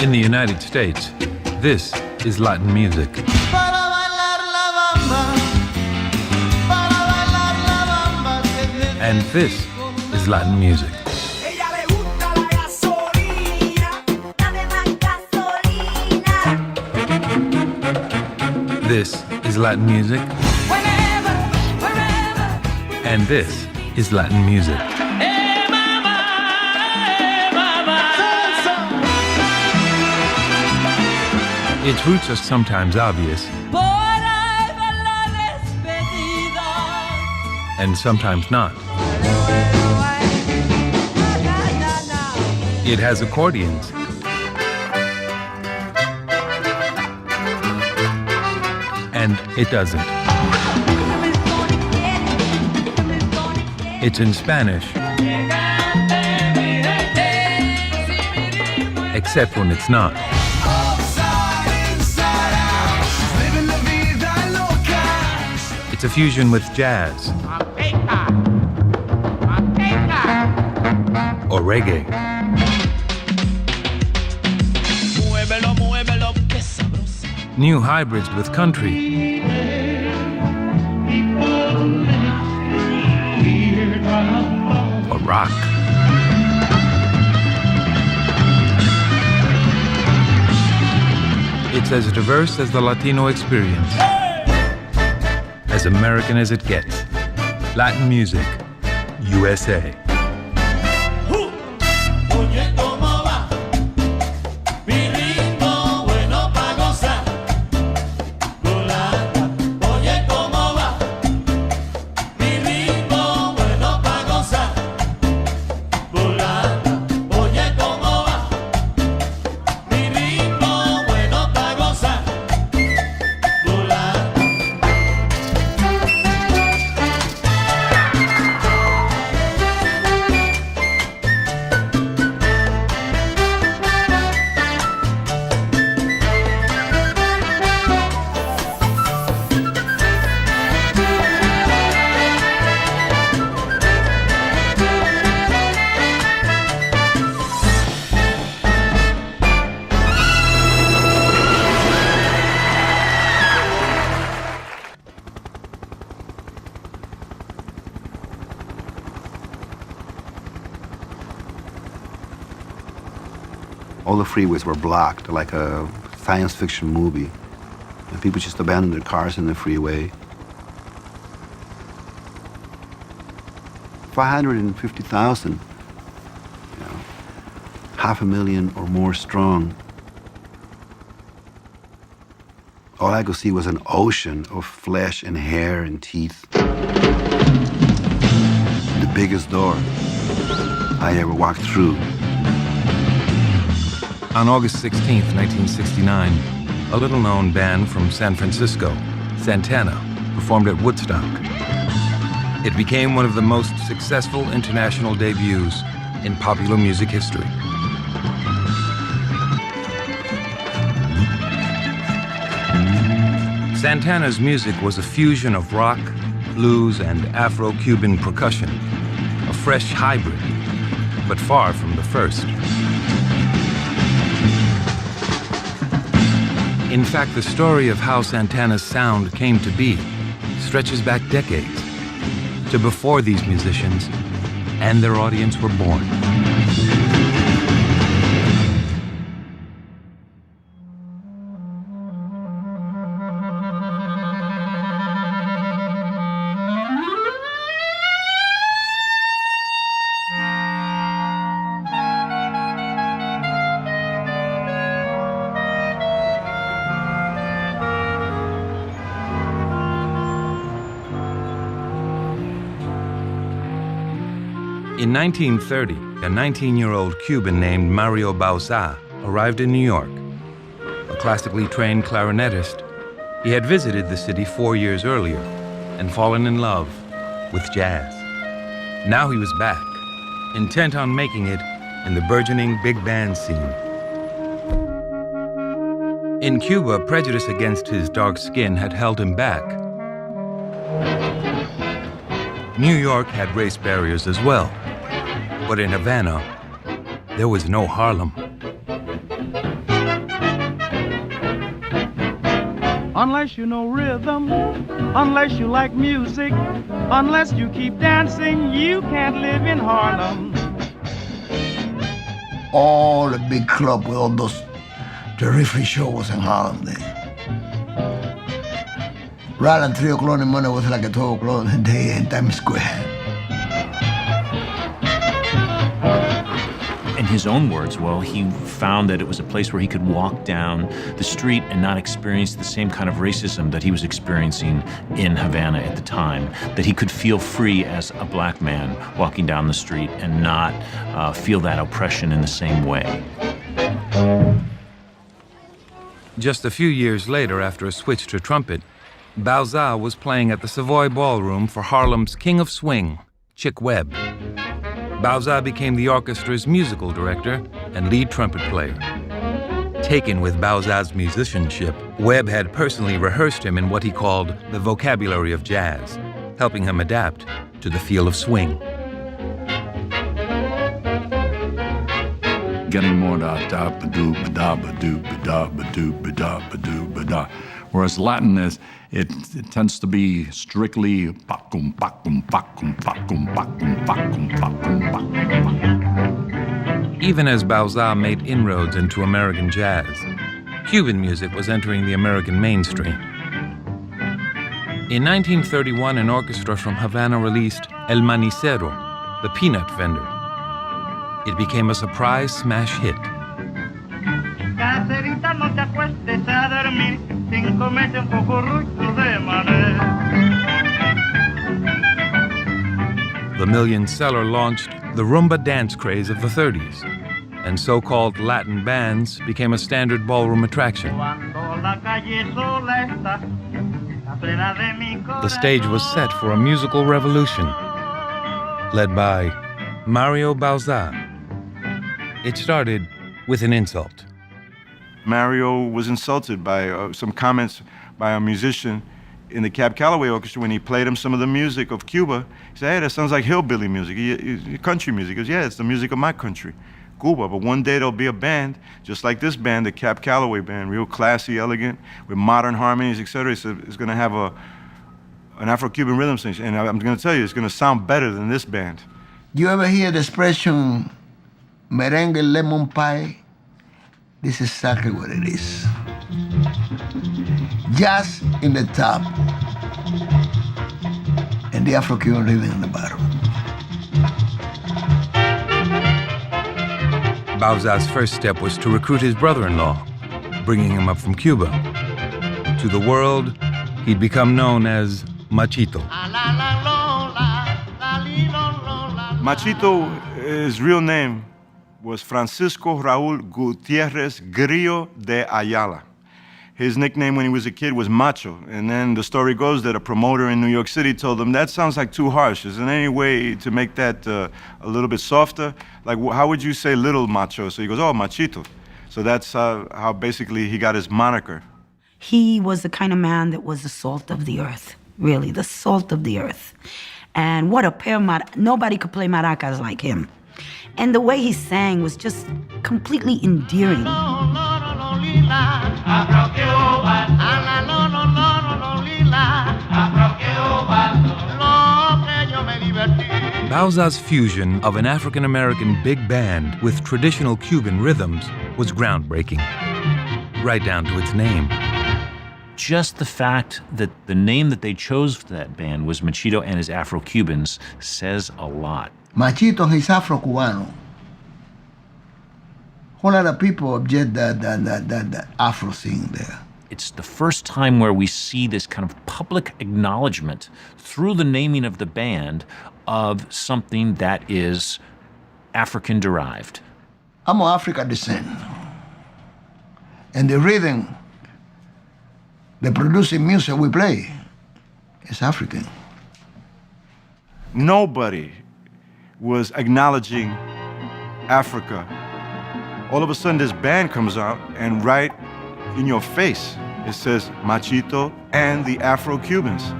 In the United States, this is Latin music. And this is Latin music. This is Latin music. And this is Latin music. Its roots are sometimes obvious and sometimes not. It has accordions and it doesn't. It's in Spanish, except when it's not. It's a fusion with jazz or reggae. New hybrids with country or rock. It's as diverse as the Latino experience. As American as it gets. Latin music, USA. All the freeways were blocked like a science fiction movie. And people just abandoned their cars in the freeway. 550,000, 500,000 or more strong. All I could see was an ocean of flesh and hair and teeth. The biggest door I ever walked through. On August 16th, 1969, a little-known band from San Francisco, Santana, performed at Woodstock. It became one of the most successful international debuts in popular music history. Santana's music was a fusion of rock, blues, and Afro-Cuban percussion, a fresh hybrid, but far from the first. In fact, the story of how Santana's sound came to be stretches back decades to before these musicians and their audience were born. In 1930, a 19-year-old Cuban named Mario Bauzá arrived in New York. A classically trained clarinetist, he had visited the city 4 years earlier and fallen in love with jazz. Now he was back, intent on making it in the burgeoning big band scene. In Cuba, prejudice against his dark skin had held him back. New York had race barriers as well. But in Havana, there was no Harlem. unless you know rhythm, unless you like music, unless you keep dancing, you can't live in Harlem. All the big club with all those terrific shows was in Harlem then. Right at 3 o'clock in the morning was like at 12 o'clock in the day in Times Square. In his own words, well, he found that it was a place where he could walk down the street and not experience the same kind of racism that he was experiencing in Havana at the time, that he could feel free as a black man walking down the street and not feel that oppression in the same way. Just a few years later, after a switch to trumpet, Bauza was playing at the Savoy Ballroom for Harlem's King of Swing, Chick Webb. Bauza became the orchestra's musical director and lead trumpet player. Taken with Bauza's musicianship, Webb had personally rehearsed him in what he called the vocabulary of jazz, helping him adapt to the feel of swing. Getting more da da ba doo ba da ba doo ba da ba doo ba da ba doo ba da. Whereas Latin is, it tends to be strictly pakum pakum pakum pakum pakum pakum pakum pakum. Even as Bauza made inroads into American jazz, Cuban music was entering the American mainstream. In 1931, an orchestra from Havana released El Manicero, the peanut vendor. It became a surprise smash hit. The million seller launched the rumba dance craze of the 30s, and so-called Latin bands became a standard ballroom attraction. The stage was set for a musical revolution, led by Mario Bauza. It started with an insult. Mario was insulted by some comments by a musician in the Cab Calloway Orchestra when he played him some of the music of Cuba. He said, hey, that sounds like hillbilly music, country music. He goes, yeah, it's the music of my country, Cuba. But one day there'll be a band, just like this band, the Cab Calloway Band, real classy, elegant, with modern harmonies, etc. He said, it's going to have an Afro-Cuban rhythm section. And I'm going to tell you, it's going to sound better than this band. You ever hear the expression, merengue lemon pie? This is exactly what it is. Jazz in the top, and the Afro-Cuban rhythm in the bottom. Bauza's first step was to recruit his brother-in-law, bringing him up from Cuba. To the world, he'd become known as Machito. Machito, his real name was Francisco Raúl Gutiérrez Grillo de Ayala. His nickname when he was a kid was Macho, and then the story goes that a promoter in New York City told him, that sounds like too harsh. Is there any way to make that a little bit softer? Like, how would you say little Macho? So he goes, oh, Machito. So that's how basically he got his moniker. He was the kind of man that was the salt of the earth, really, the salt of the earth. And what a pair, nobody could play maracas like him. And the way he sang was just completely endearing. Bauza's fusion of an African-American big band with traditional Cuban rhythms was groundbreaking, right down to its name. Just the fact that the name that they chose for that band was Machito and his Afro-Cubans says a lot. Machito is Afro-Cubano. A whole lot of people object that Afro thing there. It's the first time where we see this kind of public acknowledgement through the naming of the band of something that is African-derived. I'm of African descent. And the rhythm, the producing music we play is African. Nobody was acknowledging Africa. All of a sudden, this band comes out, and right in your face, it says Machito and the Afro-Cubans.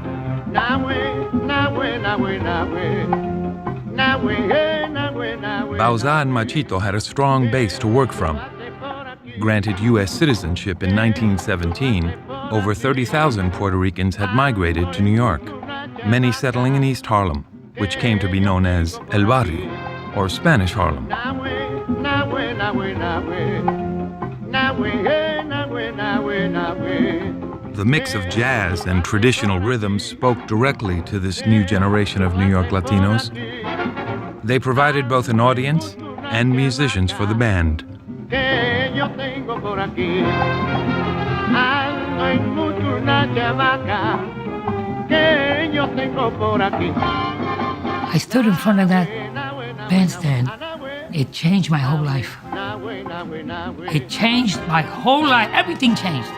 Bauza and Machito had a strong base to work from. Granted U.S. citizenship in 1917, over 30,000 Puerto Ricans had migrated to New York, many settling in East Harlem, which came to be known as El Barrio, or Spanish Harlem. The mix of jazz and traditional rhythms spoke directly to this new generation of New York Latinos. They provided both an audience and musicians for the band. I stood in front of that bandstand. It changed my whole life. It changed my whole life. Everything changed.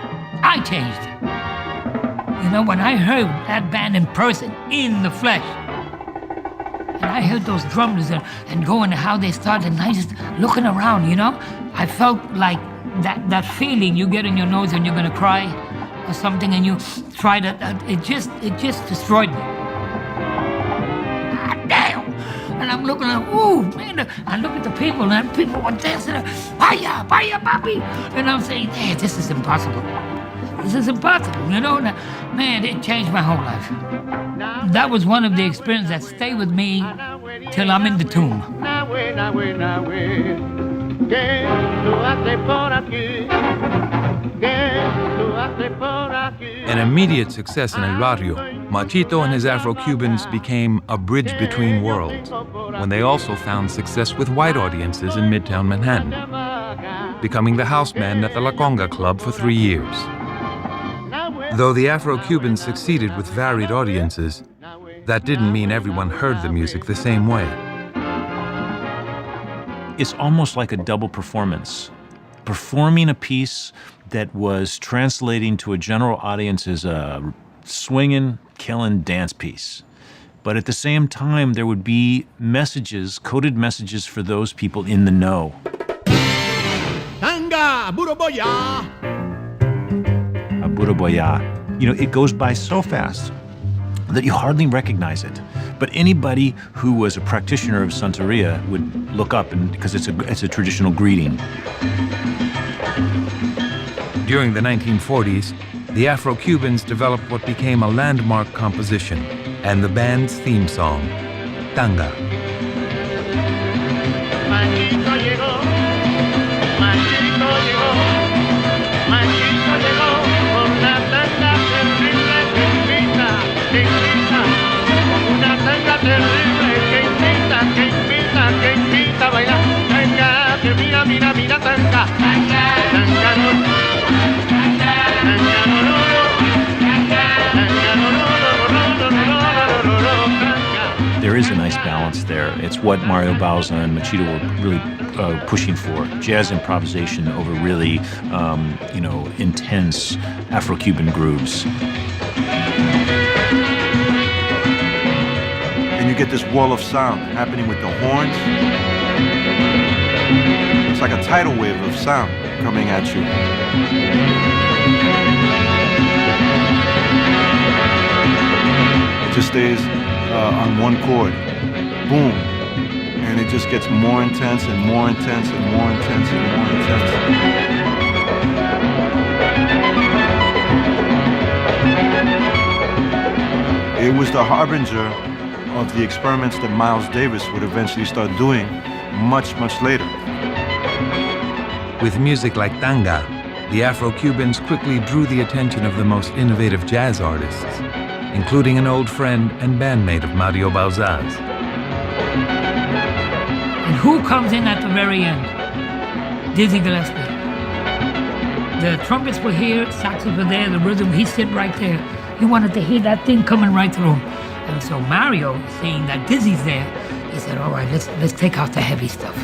I changed. You know, when I heard that band in person, in the flesh, and I heard those drummers and going how they started, and I just looking around, you know, I felt like that feeling you get in your nose when you're gonna cry or something, and you try to, it just destroyed me. Ah, damn! And I'm looking at, ooh, man, I look at the people, and people were dancing, vaya, papi, and I'm saying, hey, this is impossible. This is impossible, you know? Man, it changed my whole life. That was one of the experiences that stay with me till I'm in the tomb. An immediate success in El Barrio, Machito and his Afro-Cubans became a bridge between worlds when they also found success with white audiences in Midtown Manhattan, becoming the house band at the La Conga Club for 3 years. Though the Afro-Cubans succeeded with varied audiences, that didn't mean everyone heard the music the same way. It's almost like a double performance. Performing a piece that was translating to a general audience as a swinging, killing dance piece. But at the same time, there would be messages, coded messages for those people in the know. Tanga, Buroboya! Buroboya. You know, it goes by so fast that you hardly recognize it. But anybody who was a practitioner of Santeria would look up, and because it's a traditional greeting. During the 1940s, the Afro-Cubans developed what became a landmark composition and the band's theme song, Tanga. Machito llegó, Machito llegó, Machito llegó, con una tanga terrible que invita, con una tanga terrible que invita a bailar. Tanga, que mira, mira, mira, tanga, tanga, tanga, no, tanga, tanga, no, no, tanga, tanga, no, no, tanga. There is a nice balance there. It's what Mario Bauza and Machito were really pushing for. Jazz improvisation over really, intense Afro-Cuban grooves. And you get this wall of sound happening with the horns. It's like a tidal wave of sound coming at you. It just stays on one chord. Boom. And it just gets more intense and more intense and more intense and more intense. It was the harbinger of the experiments that Miles Davis would eventually start doing much, much later. With music like Tanga, the Afro-Cubans quickly drew the attention of the most innovative jazz artists, including an old friend and bandmate of Mario Bauza's. And who comes in at the very end? Dizzy Gillespie. The trumpets were here, saxes were there, the rhythm, he sit right there. He wanted to hear that thing coming right through him. And so Mario, seeing that Dizzy's there, he said, all right, let's take out the heavy stuff.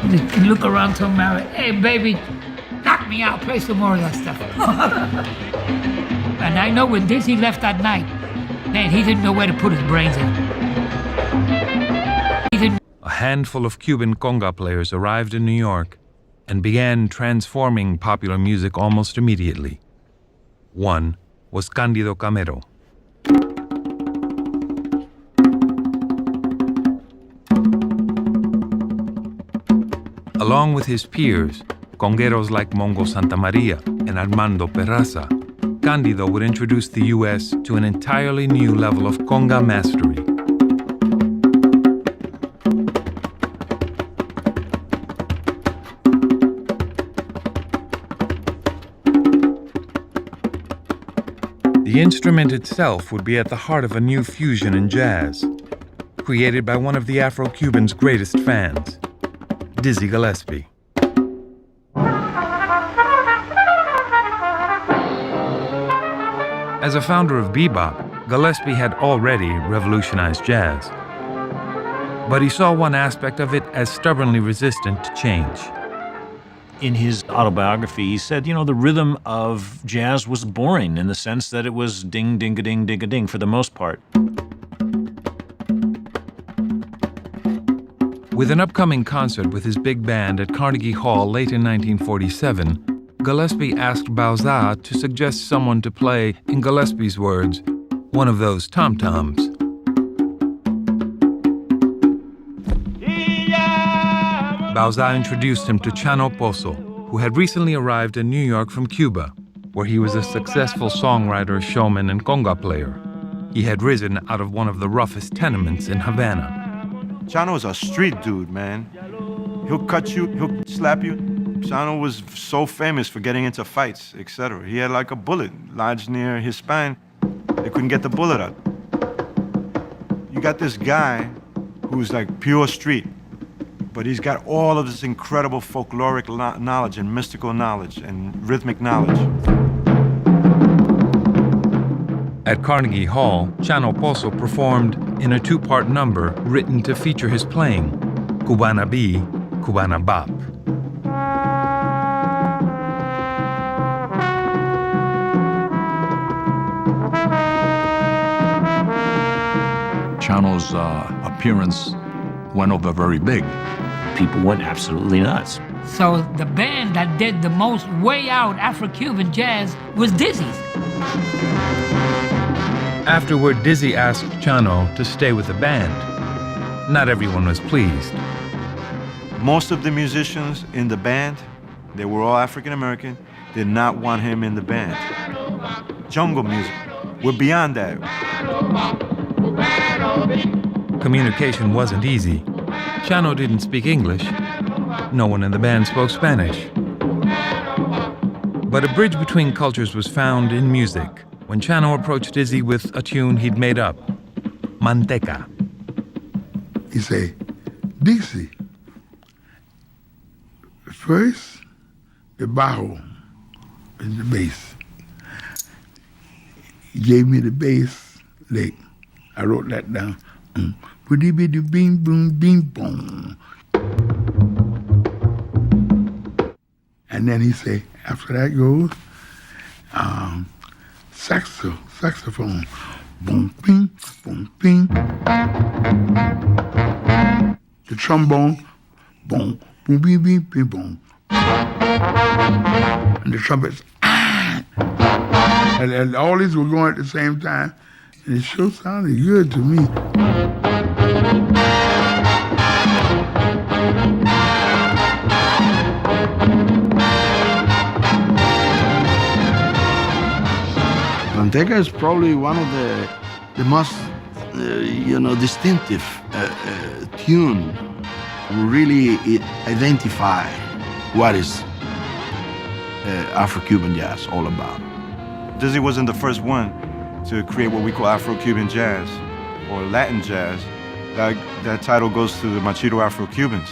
He look around to Mario, hey baby, knock me out, play some more of that stuff. And I know when Dizzy left that night, man, he didn't know where to put his brains in. A handful of Cuban conga players arrived in New York and began transforming popular music almost immediately. One was Cándido Camero. Along with his peers, congueros like Mongo Santamaria and Armando Peraza, Cándido would introduce the U.S. to an entirely new level of conga mastery. The instrument itself would be at the heart of a new fusion in jazz, created by one of the Afro-Cubans' greatest fans, Dizzy Gillespie. As a founder of bebop, Gillespie had already revolutionized jazz. But he saw one aspect of it as stubbornly resistant to change. In his autobiography, he said, the rhythm of jazz was boring in the sense that it was ding, ding, a ding, ding, a ding for the most part. With an upcoming concert with his big band at Carnegie Hall late in 1947, Gillespie asked Bauza to suggest someone to play, in Gillespie's words, one of those tom-toms. Bauza introduced him to Chano Pozo, who had recently arrived in New York from Cuba, where he was a successful songwriter, showman, and conga player. He had risen out of one of the roughest tenements in Havana. Chano's a street dude, man. He'll cut you, he'll slap you. Chano was so famous for getting into fights, etc. He had like a bullet lodged near his spine. They couldn't get the bullet out. You got this guy who's like pure street, but he's got all of this incredible folkloric knowledge and mystical knowledge and rhythmic knowledge. At Carnegie Hall, Chano Pozo performed in a two-part number written to feature his playing, Cubana B, Cubana Bop. Chano's appearance went over very big. People went absolutely nuts. So the band that did the most way out Afro-Cuban jazz was Dizzy's. Afterward, Dizzy asked Chano to stay with the band. Not everyone was pleased. Most of the musicians in the band, they were all African American, did not want him in the band. Jungle music, we're beyond that. Communication wasn't easy. Chano didn't speak English. No one in the band spoke Spanish. But a bridge between cultures was found in music when Chano approached Dizzy with a tune he'd made up, Manteca. He say, Dixie, first the bajo is the bass. He gave me the bass lick. I wrote that down. Bing boom bing boom. And then he say, after that goes saxophone. Boom bing boom bing. The trombone, boom boom bing bing bing boom. And the trumpets, and all these were going at the same time. And it sure sounded good to me. Manteca is probably one of the most, distinctive tune. Really, it identify what is Afro-Cuban jazz all about. Dizzy wasn't the first one to create what we call Afro-Cuban jazz or Latin jazz. That title goes to the Machito Afro-Cubans.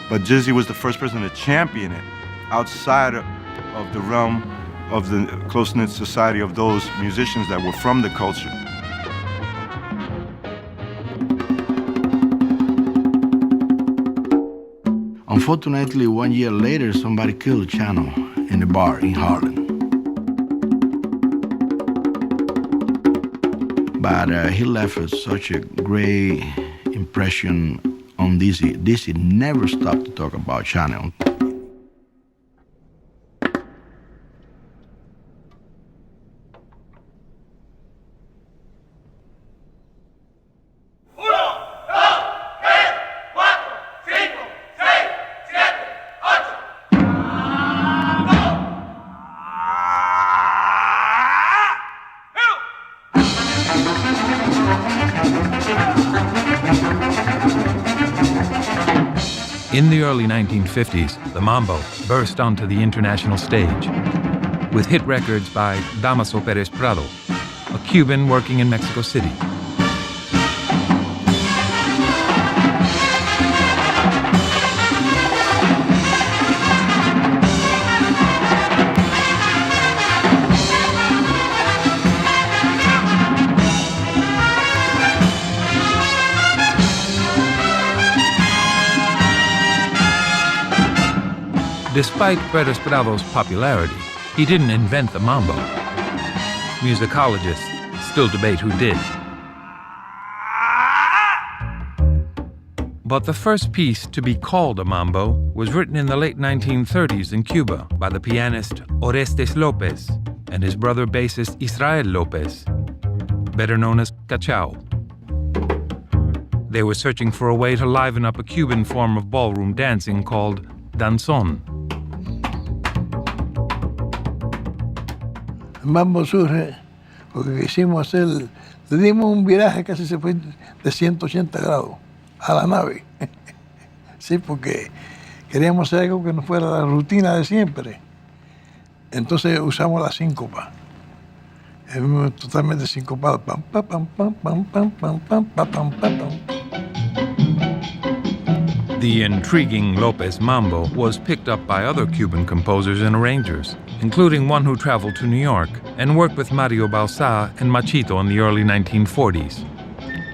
But Dizzy was the first person to champion it outside of the realm of the close-knit society of those musicians that were from the culture. Unfortunately, 1 year later, somebody killed Chano in a bar in Harlem. But he left such a great impression on Dizzy. Dizzy never stopped to talk about Chano. In the early 1950s, the mambo burst onto the international stage with hit records by Damaso Perez Prado, a Cuban working in Mexico City. Despite Perez Prado's popularity, he didn't invent the mambo. Musicologists still debate who did. But the first piece to be called a mambo was written in the late 1930s in Cuba by the pianist Orestes Lopez and his brother bassist Israel Lopez, better known as Cachao. They were searching for a way to liven up a Cuban form of ballroom dancing called danzón. El mambo surge porque quisimos hacer, le dimos un viraje casi se fue de 180 grados a la nave. Sí, porque queríamos hacer algo que no fuera la rutina de siempre. Entonces usamos la síncopa. Es totalmente sincopado. Pam, pam, pam, pam, pam, pam, pam, pam, pam, pam, pam. The intriguing Lopez mambo was picked up by other Cuban composers and arrangers, including one who traveled to New York and worked with Mario Bauzá and Machito in the early 1940s.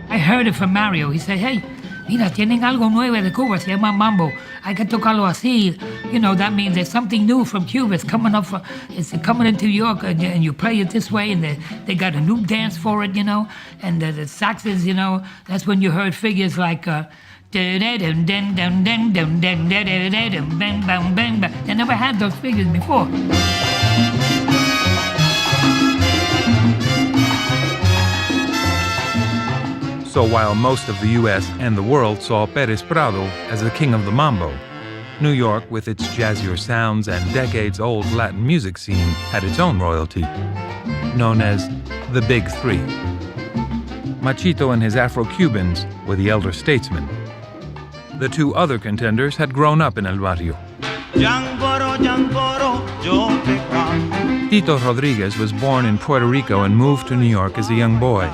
I heard it from Mario. He said, hey, mira, tienen algo nuevo de Cuba, se llama mambo. Hay que tocarlo así. You know, that means there's something new from Cuba. It's coming up, it's coming into New York, and you play it this way, and they got a new dance for it, you know, and the saxes, you know, that's when you heard figures like, they never had those figures before. So while most of the US and the world saw Perez Prado as the king of the mambo, New York, with its jazzier sounds and decades-old Latin music scene, had its own royalty, known as the Big Three. Machito and his Afro-Cubans were the elder statesmen. The two other contenders had grown up in El Barrio. Tito Rodriguez was born in Puerto Rico and moved to New York as a young boy.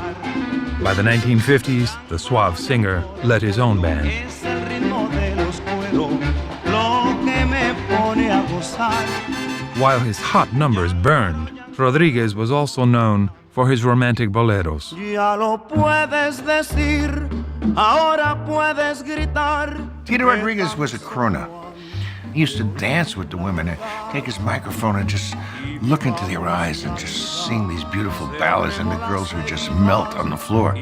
By the 1950s, the suave singer led his own band. While his hot numbers burned, Rodriguez was also known for his romantic boleros. Tito Rodriguez was a crooner. He used to dance with the women and take his microphone and just look into their eyes and just sing these beautiful ballads, and the girls would just melt on the floor.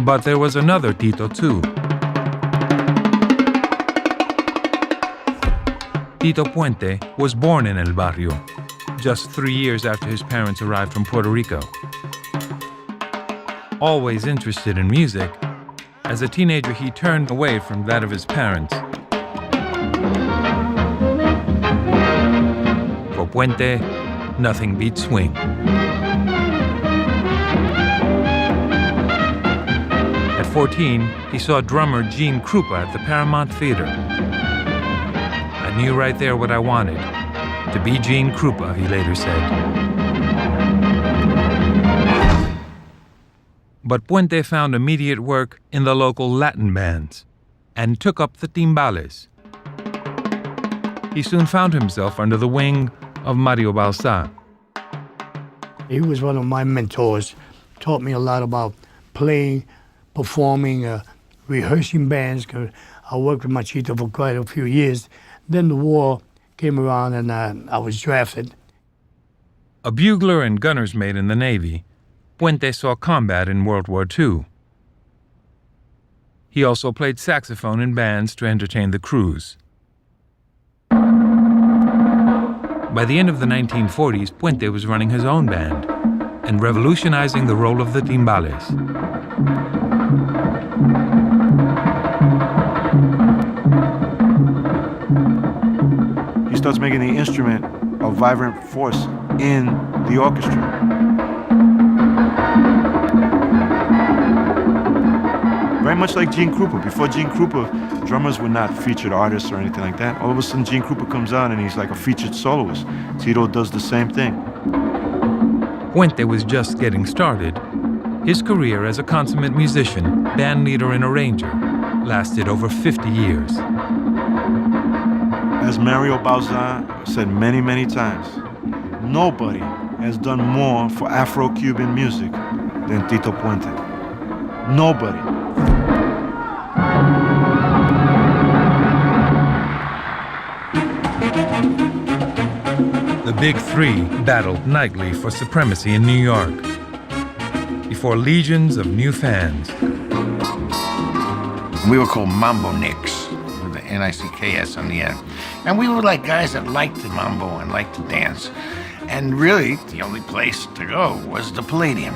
But there was another Tito too. Tito Puente was born in El Barrio, just 3 years after his parents arrived from Puerto Rico. Always interested in music, as a teenager he turned away from that of his parents. For Puente, nothing beats swing. At 14, he saw drummer Gene Krupa at the Paramount Theater. I knew right there what I wanted, to be Gene Krupa, he later said. But Puente found immediate work in the local Latin bands and took up the timbales. He soon found himself under the wing of Mario Bauzá. He was one of my mentors, taught me a lot about playing, performing, rehearsing bands, because I worked with Machito for quite a few years. Then the war came around and I was drafted. A bugler and gunner's mate in the Navy, Puente saw combat in World War II. He also played saxophone in bands to entertain the crews. By the end of the 1940s, Puente was running his own band and revolutionizing the role of the timbales. He starts making the instrument a vibrant force in the orchestra. very much like Gene Krupa. Before Gene Krupa, drummers were not featured artists or anything like that. All of a sudden, Gene Krupa comes out and he's like a featured soloist. Tito does the same thing. Puente was just getting started. His career as a consummate musician, band leader, and arranger lasted over 50 years. As Mario Bauza said many, many times, nobody has done more for Afro-Cuban music than Tito Puente. Nobody. The Big Three battled nightly for supremacy in New York before legions of new fans. We were called Mambo Nicks, with the N-I-C-K-S on the end. And we were like guys that liked the mambo and liked to dance. And really, the only place to go was the Palladium.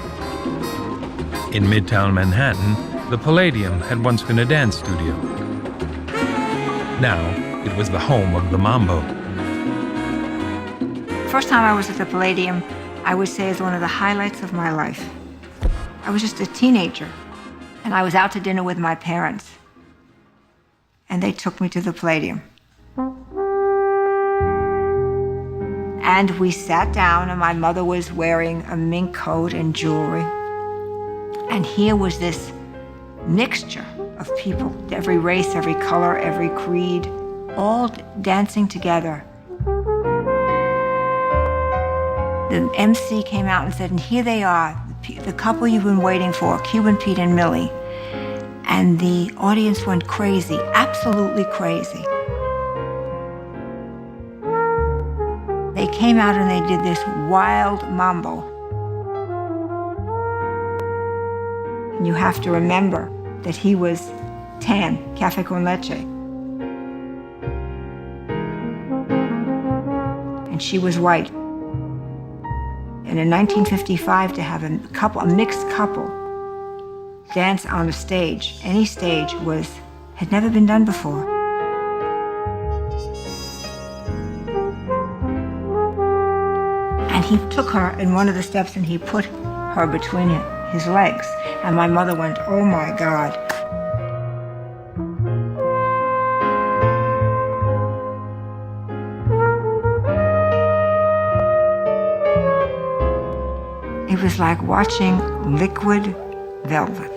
In Midtown Manhattan, the Palladium had once been a dance studio. Now, it was the home of the mambo. First time I was at the Palladium, I would say is one of the highlights of my life. I was just a teenager, and I was out to dinner with my parents. And they took me to the Palladium. And we sat down, and my mother was wearing a mink coat and jewelry. And here was this mixture of people, every race, every color, every creed, all dancing together. The MC came out and said, and here they are, the couple you've been waiting for, Cuban Pete and Millie. And the audience went crazy, absolutely crazy. They came out and they did this wild mambo. And you have to remember that he was tan, café con leche. And she was white. And in 1955, to have a mixed couple, dance on a stage, any stage, had never been done before. And he took her in one of the steps and he put her between his legs. And my mother went, oh my God. It was like watching liquid velvet.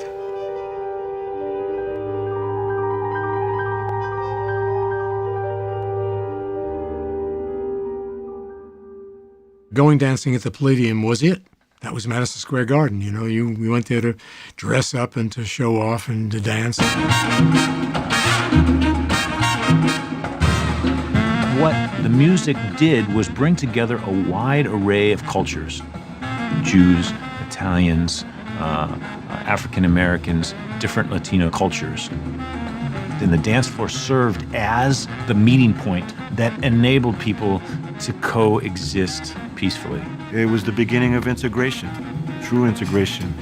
Going dancing at the Palladium was it. That was Madison Square Garden. You know, we went there to dress up and to show off and to dance. What the music did was bring together a wide array of cultures. Jews, Italians, African Americans, different Latino cultures. And the dance floor served as the meeting point that enabled people to coexist peacefully. It was the beginning of integration, true integration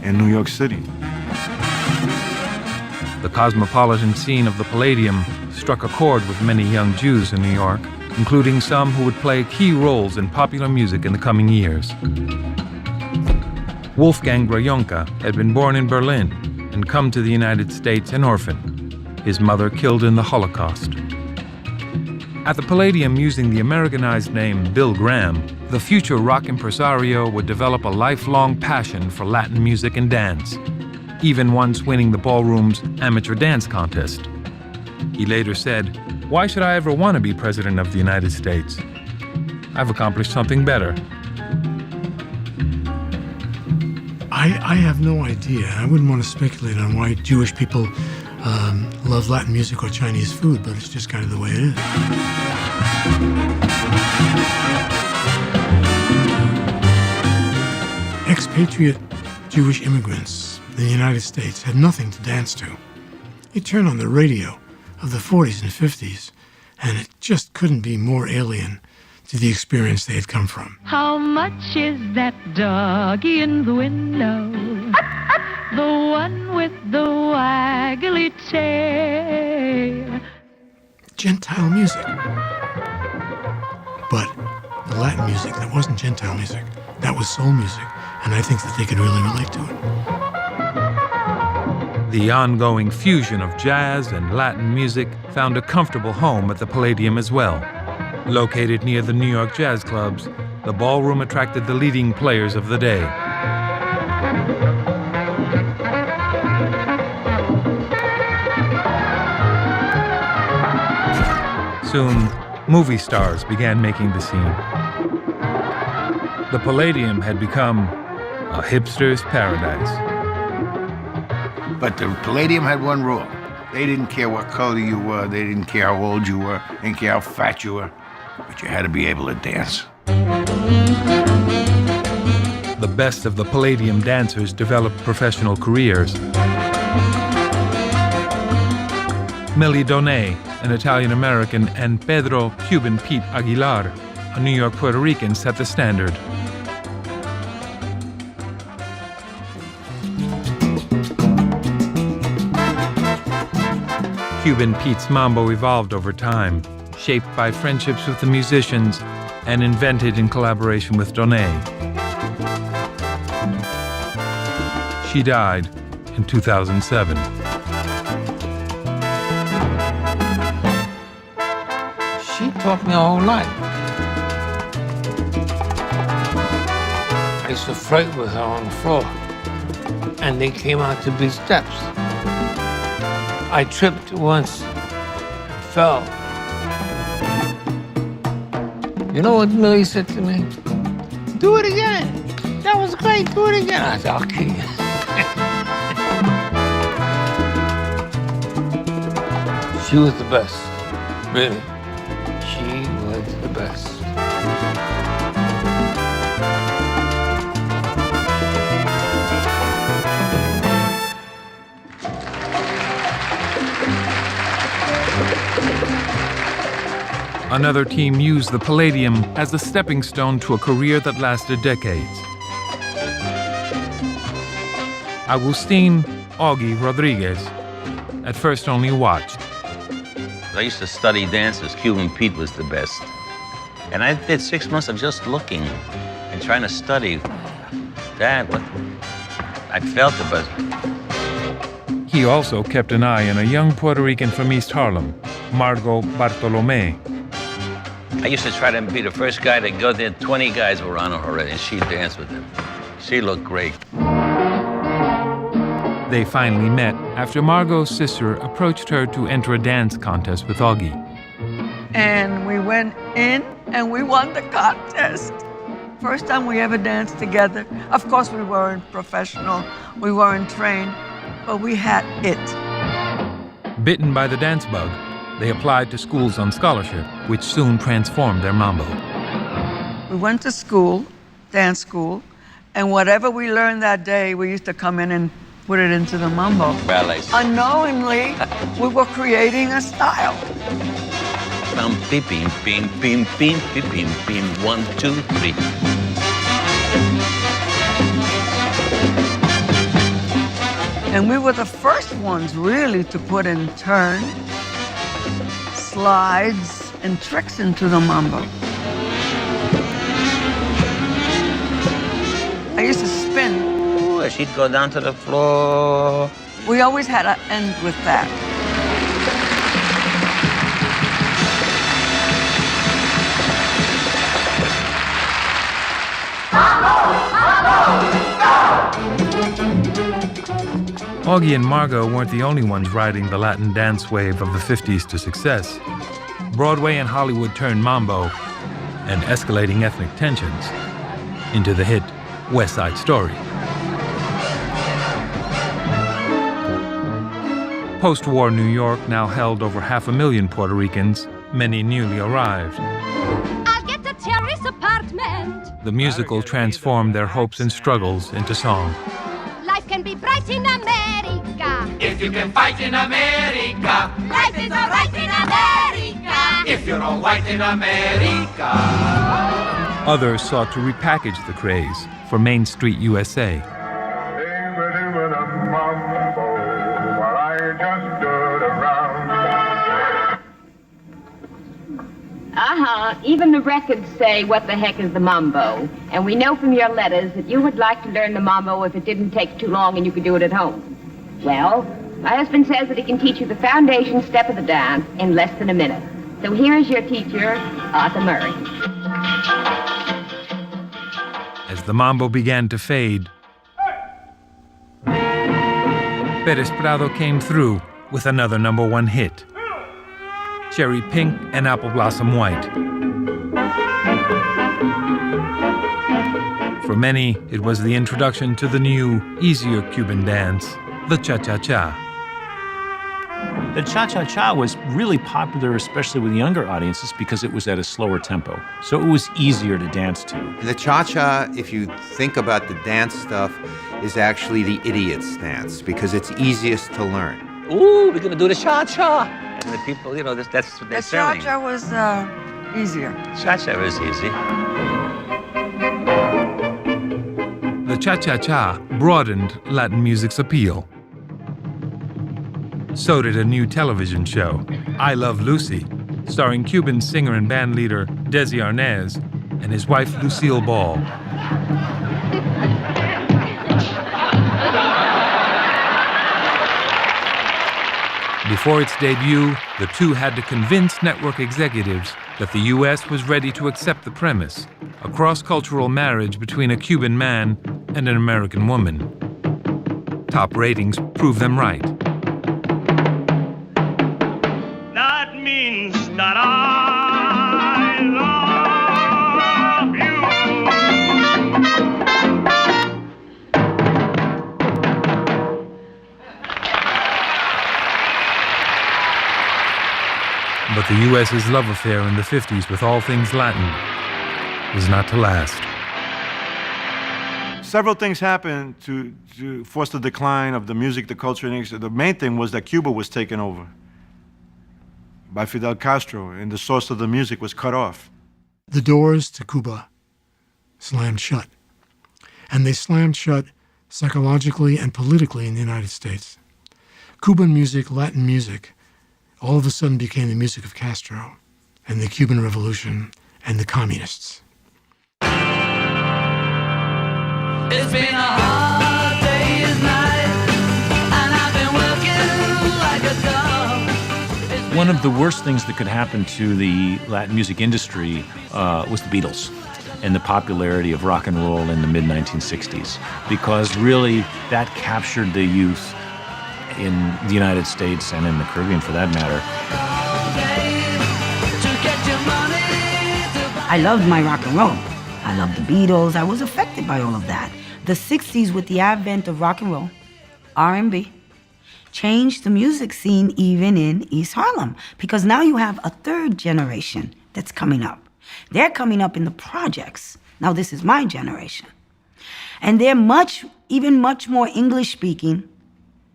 in New York City. The cosmopolitan scene of the Palladium struck a chord with many young Jews in New York, including some who would play key roles in popular music in the coming years. Wolfgang Grayonka had been born in Berlin and come to the United States an orphan, his mother killed in the Holocaust. At the Palladium, using the Americanized name Bill Graham, the future rock impresario would develop a lifelong passion for Latin music and dance, even once winning the ballroom's amateur dance contest. He later said, "Why should I ever want to be president of the United States? I've accomplished something better." I have no idea. I wouldn't want to speculate on why Jewish people love Latin music or Chinese food, but it's just kind of the way it is. Expatriate Jewish immigrants in the United States had nothing to dance to. You turn on the radio of the 40s and 50s, and it just couldn't be more alien to the experience they had come from. How much is that doggy in the window? The one with the waggly tail. Gentile music. But the Latin music, that wasn't Gentile music. That was soul music, and I think that they could really relate to it. The ongoing fusion of jazz and Latin music found a comfortable home at the Palladium as well. Located near the New York jazz clubs, the ballroom attracted the leading players of the day. Soon, movie stars began making the scene. The Palladium had become a hipster's paradise. But the Palladium had one rule. They didn't care what color you were, they didn't care how old you were, they didn't care how fat you were, but you had to be able to dance. The best of the Palladium dancers developed professional careers. Millie Donay, an Italian-American, and Pedro Cuban Pete Aguilar, a New York Puerto Rican, set the standard. Cuban Pete's mambo evolved over time, shaped by friendships with the musicians and invented in collaboration with Donay. She died in 2007. She taught me our whole life. I used to flirt with her on the floor, and they came out to be steps. I tripped once, fell. You know what Millie said to me? Do it again. That was great, do it again. I said, okay. She was the best, really. She was the best. Another team used the Palladium as a stepping stone to a career that lasted decades. Agustin Augie Rodriguez at first only watched. I used to study dances. Cuban Pete was the best. And I did 6 months of just looking and trying to study that, but I felt it, but... He also kept an eye on a young Puerto Rican from East Harlem, Margot Bartolome. I used to try to be the first guy to go there. 20 guys were on her already, and she'd dance with them. She looked great. They finally met after Margot's sister approached her to enter a dance contest with Augie. And we went in and we won the contest. First time we ever danced together. Of course, we weren't professional, we weren't trained, but we had it. Bitten by the dance bug, they applied to schools on scholarship, which soon transformed their mambo. We went to school, dance school, and whatever we learned that day, we used to come in and put it into the mambo. Ballet. Unknowingly, we were creating a style. Bum, beep, beam, beam, beam, beam, beep, beam, beam. 1, 2, 3. And we were the first ones really to put in turn, slides, and tricks into the mambo. I used to spin. Ooh, she'd go down to the floor. We always had to end with that. Augie and Margot weren't the only ones riding the Latin dance wave of the 50s to success. Broadway and Hollywood turned mambo and escalating ethnic tensions into the hit West Side Story. Post-war New York now held over 500,000 Puerto Ricans, many newly arrived. I'll get a terrace apartment. The musical transformed their hopes and struggles into song. Life can be bright in America. If you can fight in America, Life is all right in America. if you're all white in America. Others sought to repackage the craze for Main Street USA. Even the records say, what the heck is the mambo? And we know from your letters that you would like to learn the mambo if it didn't take too long and you could do it at home. Well, My husband says that he can teach you the foundation step of the dance in less than a minute. So here is your teacher, Arthur Murray. As the mambo began to fade, Perez Prado came through with another #1 hit, Cherry Pink and Apple Blossom White. For many, it was the introduction to the new, easier Cuban dance, the cha-cha-cha. The cha-cha-cha was really popular, especially with younger audiences, because it was at a slower tempo. So it was easier to dance to. The cha-cha, if you think about the dance stuff, is actually the idiot's dance because it's easiest to learn. Ooh, we're gonna do the cha-cha. And the people, you know, that's what they're The selling. cha-cha was easier. Cha-cha was easy. The cha-cha-cha broadened Latin music's appeal. So did a new television show, I Love Lucy, starring Cuban singer and band leader Desi Arnaz and his wife Lucille Ball. Before its debut, the two had to convince network executives that the U.S. was ready to accept the premise, a cross-cultural marriage between a Cuban man and an American woman. Top ratings proved them right. That means that I love you. But the U.S.'s love affair in the 50s with all things Latin was not to last. Several things happened to force the decline of the music, the culture, and the main thing was that Cuba was taken over by Fidel Castro, and the source of the music was cut off. The doors to Cuba slammed shut. And they slammed shut psychologically and politically in the United States. Cuban music, Latin music, all of a sudden became the music of Castro and the Cuban Revolution and the communists. It's been a hard day's night, and I've been working like a dog. One of the worst things that could happen to the Latin music industry was the Beatles and the popularity of rock and roll in the mid-1960s, because really that captured the youth in the United States and in the Caribbean, for that matter. I loved my rock and roll. I loved the Beatles. I was affected by all of that. The 60s, with the advent of rock and roll, R&B, changed the music scene even in East Harlem, because now you have a third generation that's coming up. They're coming up in the projects. Now this is my generation. And they're even much more English-speaking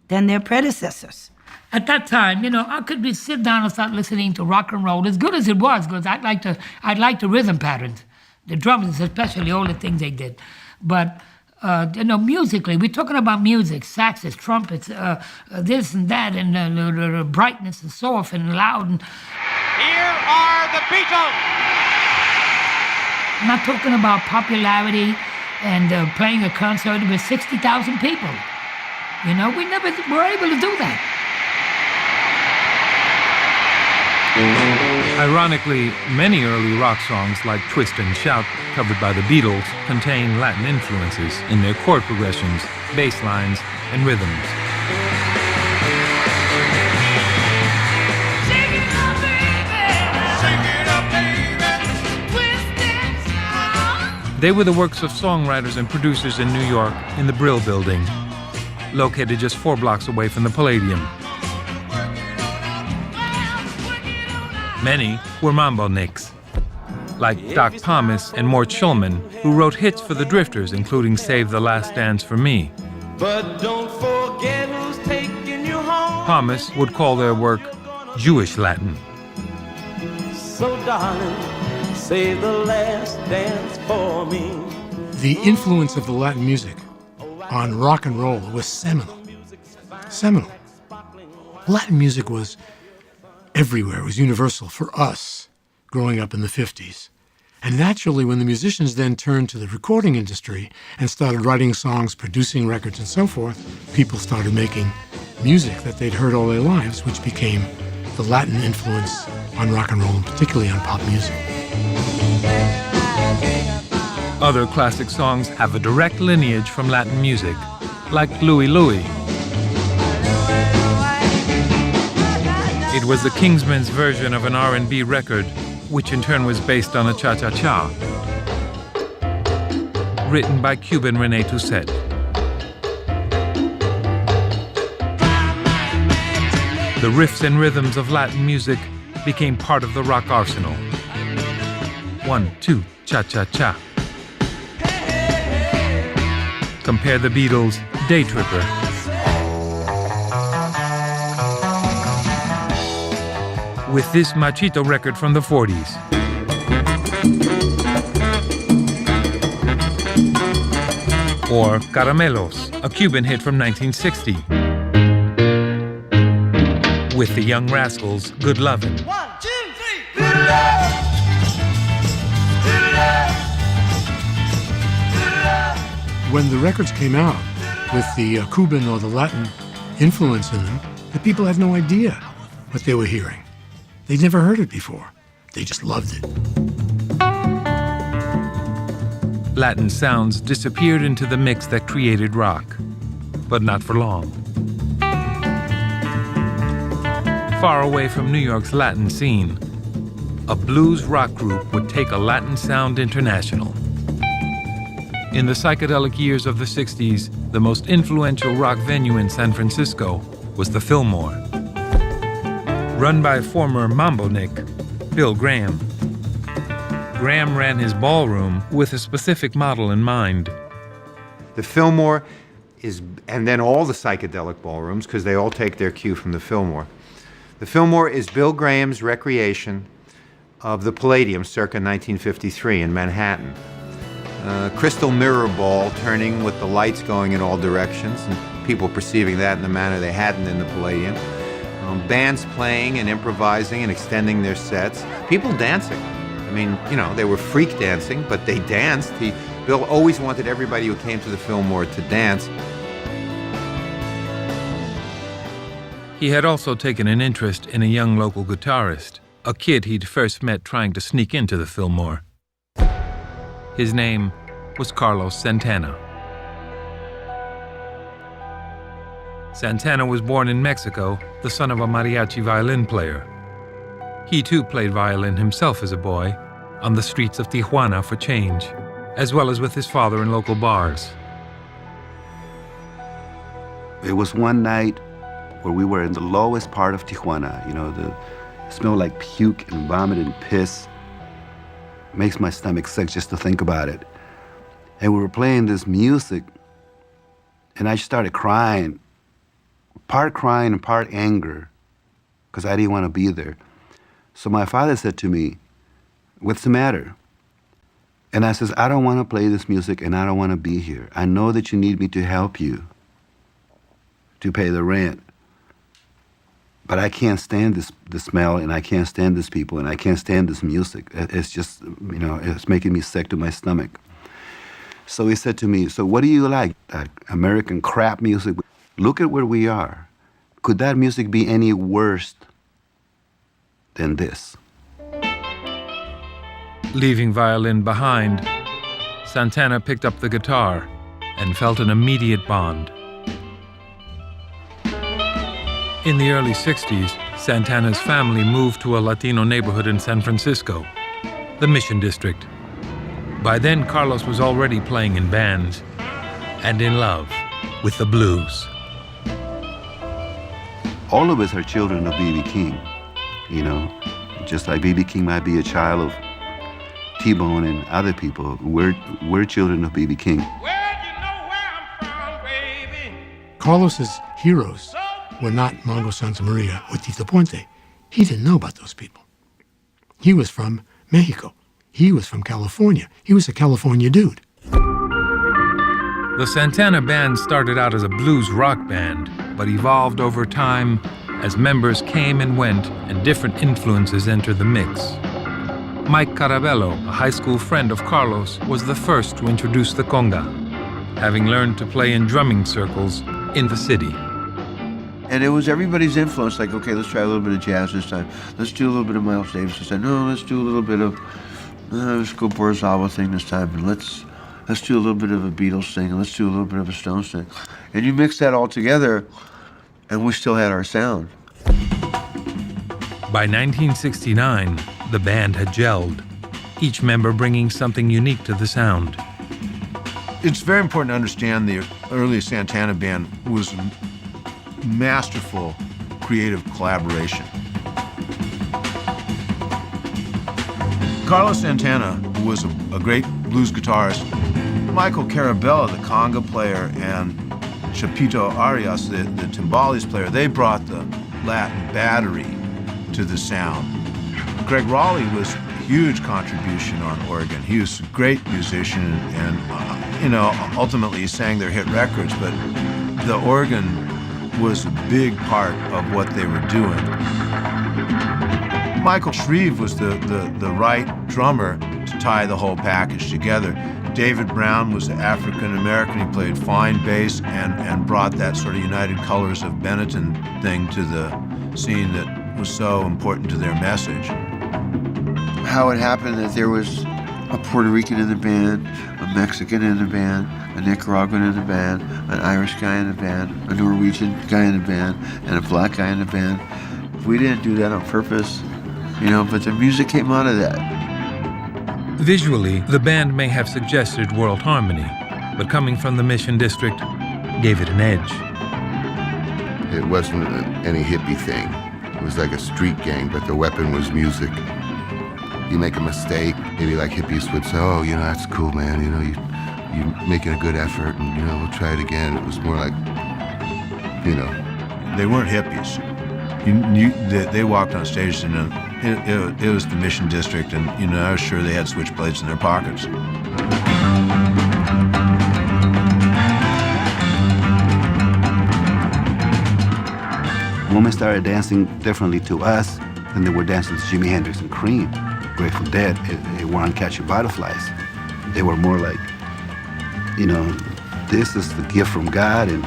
than their predecessors. At that time, you know, I could sit down and start listening to rock and roll, as good as it was, because I liked the rhythm patterns, the drums especially, all the things they did. But you know, musically, we're talking about music, saxes, trumpets, this and that, and the brightness and soft and loud. And Here are the Beatles. I'm not talking about popularity and playing a concert with 60,000 people. You know, we never were able to do that. Ironically, many early rock songs like Twist and Shout, covered by the Beatles, contain Latin influences in their chord progressions, bass lines, and rhythms. They were the works of songwriters and producers in New York in the Brill Building, located just 4 blocks away from the Palladium. Many were mambo nicks, like Doc Thomas and Mort Shulman, who wrote hits for the Drifters, including Save the Last Dance for Me. But don't forget who's taking you home. Thomas would call their work Jewish Latin. So darling, save the last dance for me. The influence of the Latin music on rock and roll was seminal. Seminal. Latin music was everywhere. It was universal for us growing up in the 50s. And naturally, when the musicians then turned to the recording industry and started writing songs, producing records, and so forth, people started making music that they'd heard all their lives, which became the Latin influence on rock and roll, and particularly on pop music. Other classic songs have a direct lineage from Latin music, like Louie Louie. It was the Kingsmen's version of an R&B record, which in turn was based on a cha-cha-cha, written by Cuban René Toussaint. The riffs and rhythms of Latin music became part of the rock arsenal. 1, 2, cha-cha-cha. Compare the Beatles' Day Tripper. With this Machito record from the 40s. Or Caramelos, a Cuban hit from 1960. With the Young Rascals' Good Lovin'. 1, 2, 3, good love. When the records came out with the Cuban or the Latin influence in them, the people had no idea what they were hearing. They'd never heard it before. They just loved it. Latin sounds disappeared into the mix that created rock, but not for long. Far away from New York's Latin scene, a blues rock group would take a Latin sound international. In the psychedelic years of the 60s, the most influential rock venue in San Francisco was the Fillmore, run by former Mambo-Nick, Bill Graham. Graham ran his ballroom with a specific model in mind. The Fillmore is, and then all the psychedelic ballrooms, because they all take their cue from the Fillmore. The Fillmore is Bill Graham's recreation of the Palladium circa 1953 in Manhattan. Crystal mirror ball turning with the lights going in all directions and people perceiving that in the manner they hadn't in the Palladium. Bands playing and improvising and extending their sets. People dancing. I mean, you know, they were freak dancing, but they danced. Bill always wanted everybody who came to the Fillmore to dance. He had also taken an interest in a young local guitarist, a kid he'd first met trying to sneak into the Fillmore. His name was Carlos Santana. Santana was born in Mexico, the son of a mariachi violin player. He too played violin himself as a boy, on the streets of Tijuana for change, as well as with his father in local bars. It was one night where we were in the lowest part of Tijuana. You know, the smell like puke and vomit and piss. Makes my stomach sick just to think about it. And we were playing this music, and I started crying. Part crying and part anger, because I didn't want to be there. So my father said to me, "What's the matter?" And I says, "I don't want to play this music and I don't want to be here. I know that you need me to help you to pay the rent. But I can't stand the smell, and I can't stand these people, and I can't stand this music. It's just, you know, it's making me sick to my stomach." So he said to me, "So what do you like? American crap music? Look at where we are. Could that music be any worse than this?" Leaving violin behind, Santana picked up the guitar and felt an immediate bond. In the early 60s, Santana's family moved to a Latino neighborhood in San Francisco, the Mission District. By then, Carlos was already playing in bands and in love with the blues. All of us are children of B.B. King, you know, just like B.B. King might be a child of T-Bone and other people. We're children of B.B. King. Carlos's heroes were not Mongo Santa Maria or Tito Puente. He didn't know about those people. He was from Mexico. He was from California. He was a California dude. The Santana band started out as a blues rock band, but evolved over time as members came and went and different influences entered the mix. Mike Carabello, a high school friend of Carlos, was the first to introduce the conga, having learned to play in drumming circles in the city. And it was everybody's influence, like, okay, let's try a little bit of jazz this time. Let's do a little bit of Miles Davis this time. No, let's do a little bit of, let's go Borisawa thing this time. And let's do a little bit of a Beatles thing. And let's do a little bit of a Stones thing. And you mix that all together, and we still had our sound. By 1969, the band had gelled, each member bringing something unique to the sound. It's very important to understand the early Santana band was masterful creative collaboration. Carlos Santana was a great blues guitarist. Michael Carabella, the conga player, and Chapito Arias, the timbales player, they brought the Latin battery to the sound. Greg Raleigh was a huge contribution on organ. He was a great musician and ultimately he sang their hit records, but the organ was a big part of what they were doing. Michael Shreve was the right drummer to tie the whole package together. David Brown was African-American. He played fine bass and brought that sort of United Colors of Benetton thing to the scene that was so important to their message. How it happened that there was a Puerto Rican in the band, a Mexican in the band, a Nicaraguan in the band, an Irish guy in the band, a Norwegian guy in the band, and a black guy in the band. We didn't do that on purpose, but the music came out of that. Visually, the band may have suggested world harmony, but coming from the Mission District gave it an edge. It wasn't any hippie thing. It was like a street gang, but the weapon was music. You make a mistake, maybe like hippies would say, oh, that's cool, man, you're making a good effort, and, we'll try it again. It was more like, They weren't hippies. They walked on stage and it was the Mission District, and, I was sure they had switchblades in their pockets. Women started dancing differently to us than they were dancing to Jimi Hendrix and Cream. Grateful Dead, they weren't Catch Your Butterflies. They were more like, this is the gift from God, and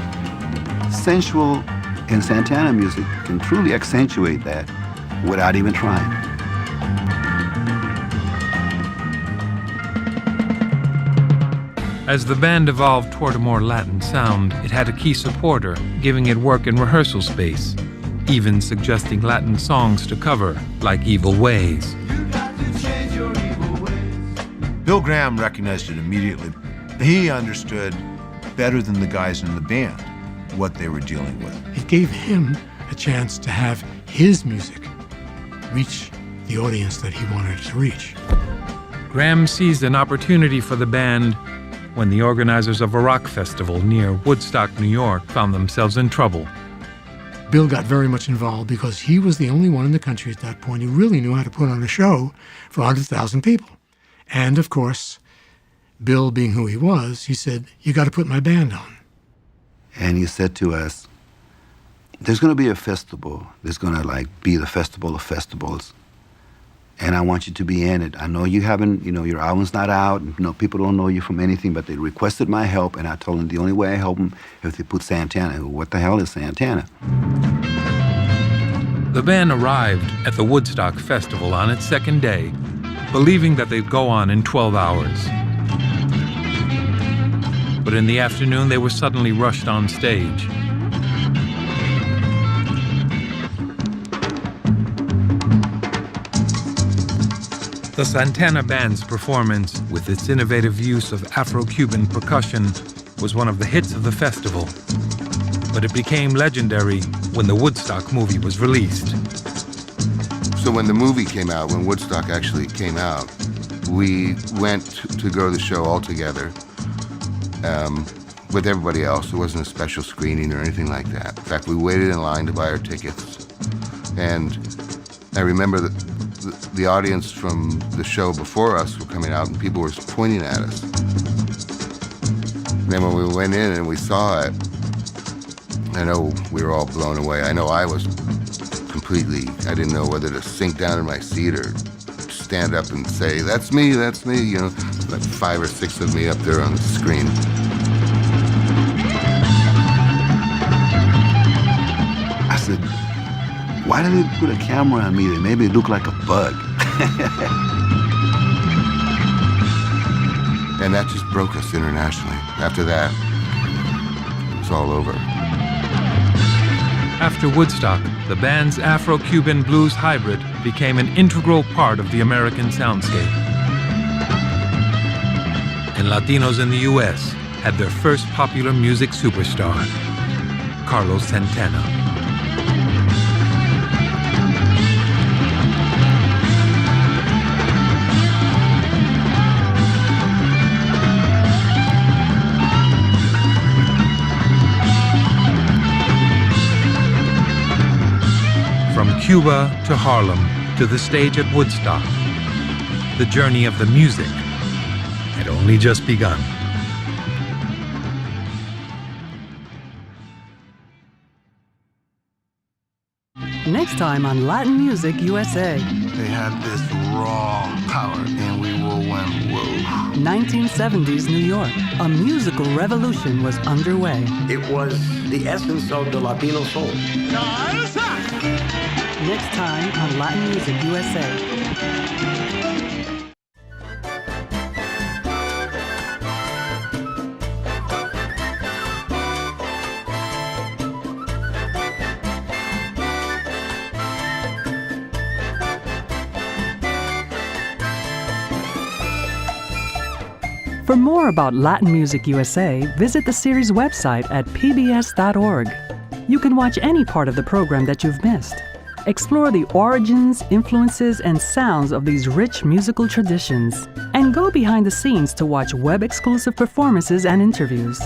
sensual and Santana music can truly accentuate that without even trying. As the band evolved toward a more Latin sound, it had a key supporter, giving it work and rehearsal space, even suggesting Latin songs to cover, like Evil Ways. Bill Graham recognized it immediately. He understood better than the guys in the band what they were dealing with. It gave him a chance to have his music reach the audience that he wanted it to reach. Graham seized an opportunity for the band when the organizers of a rock festival near Woodstock, New York, found themselves in trouble. Bill got very much involved because he was the only one in the country at that point who really knew how to put on a show for 100,000 people. And, of course, Bill, being who he was, he said, you got to put my band on. And he said to us, there's going to be a festival. There's going to, be the festival of festivals. And I want you to be in it. I know you haven't, your album's not out. People don't know you from anything, but they requested my help, and I told them the only way I help them is if they put Santana. What the hell is Santana? The band arrived at the Woodstock Festival on its second day, believing that they'd go on in 12 hours. But in the afternoon, they were suddenly rushed on stage. The Santana Band's performance, with its innovative use of Afro-Cuban percussion, was one of the hits of the festival. But it became legendary when the Woodstock movie was released. So when the movie came out, when Woodstock actually came out, we went to go to the show all together with everybody else. It wasn't a special screening or anything like that. In fact, we waited in line to buy our tickets. And I remember that the audience from the show before us were coming out and people were pointing at us. And then when we went in and we saw it, I know we were all blown away. I know I was completely, I didn't know whether to sink down in my seat or stand up and say, that's me, like 5 or 6 of me up there on the screen. Why did they put a camera on me that made me look like a bug? And that just broke us internationally. After that, it was all over. After Woodstock, the band's Afro-Cuban blues hybrid became an integral part of the American soundscape. And Latinos in the U.S. had their first popular music superstar, Carlos Santana. From Cuba to Harlem to the stage at Woodstock, the journey of the music had only just begun. Next time on Latin Music USA. They had this raw power, and we were went, whoa. 1970s New York. A musical revolution was underway. It was the essence of the Latino soul. Next time on Latin Music USA. For more about Latin Music USA, visit the series website at pbs.org. You can watch any part of the program that you've missed. Explore the origins, influences, and sounds of these rich musical traditions. And go behind the scenes to watch web-exclusive performances and interviews.